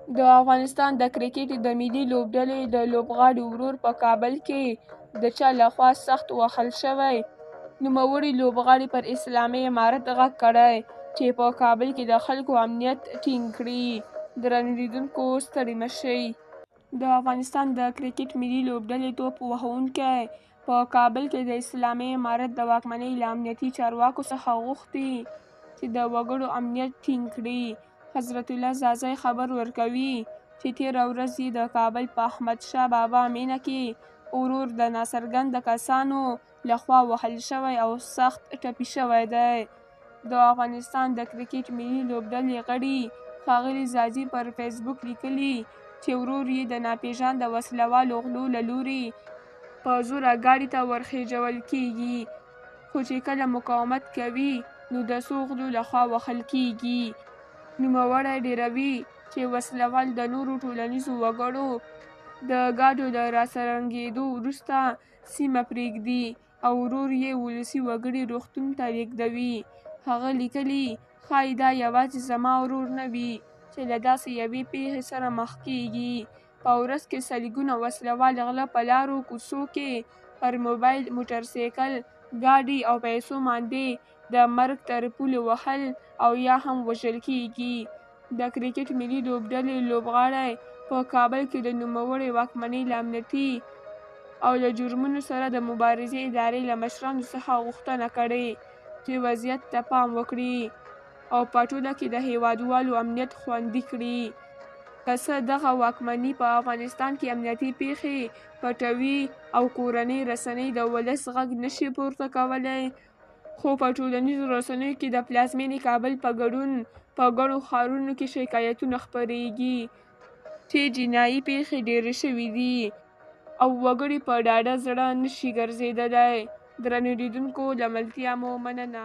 د افغانستان د کرکټ د ملي لوبډلې د لوبغاړي ورور په کابل کې د چا لخوا سخت وهل شوی. نوموړي لوبغاړي پر اسلامي امارت غږ کړی چې په کابل کې د خلکو امنیت ټینګ کړي. درنو لیدونکو ستړي مه شئ. د افغانستان د کرکټ ملي لوبډلې توپ وهونکی په کابل کې د اسلامي امارت د واکمنۍ له امنیتي چارواکو څخه غوښتي چې د وګړو امنیت ټینګ کړي. حضرت الله زازی خبر ورکوي چې تېره ورځ یې د کابل په احمدشاه بابا مینه کې ورور د ناڅرګنده کسانو لخوا وهل شوی او سخت ټپي شوی دی. د افغانستان د کرکټ ملي لوبډلې غړي ښاغلي زازي پر فیسبوک لیکلي چې ورور یې د ناپېژانده وسلهوالو غلو له لوري په زوره ګاډي ته ورخېژول کېږي، خو چې کله مقاومت کوي نو د څو غلو لخوا وهل کېږي. نوموړی ډېروي چې وسلوال د نورو ټولنیزو وګړو د ګاډو له راڅرنګېدو وروسته سیمه پرېږدي او ورور یې ولسي وګړي روغتون ته لېږدوي. هغه لیکلي ښایي دا یوازې زما ورور نه وي چې له داسې یوې پیښې سره مخ کېږي. په ورځ کې سلګونه وسلوال غله په لارو کوڅو کې پر موبایل، موټرسایکل، ګاډي او پیسو باندې د مرګ تر پولې وهل او یا هم وژل کېږي. د کرکټ ملي لوبډلې لوبغاړی په کابل کې د نوموړې واکمنۍ له امنیتي او له جرمونو سره د مبارزې ادارې له مشرانو څخه غوښتنه کړې چې وضعیت ته پام وکړي او په ټوله کې د هیوادوالو امنیت خوندي کړي. که څه دغه واکمني په افغانستان کې امنیتي پیښې پټوي او کورنۍ رسنۍ د ولس غږ نشي پورته کولی، خو په ټولنیزو رسنیو کې د پلازمېنې کابل په ګډون په ګڼو ښارونو کې شکایتونه خپرېږي چې جنایي پیښې ډېرې شوې دي او وګړي په ډاډه زړه نشي ګرځېدلی. درنو لیدونکو له ملتیا مو مننه.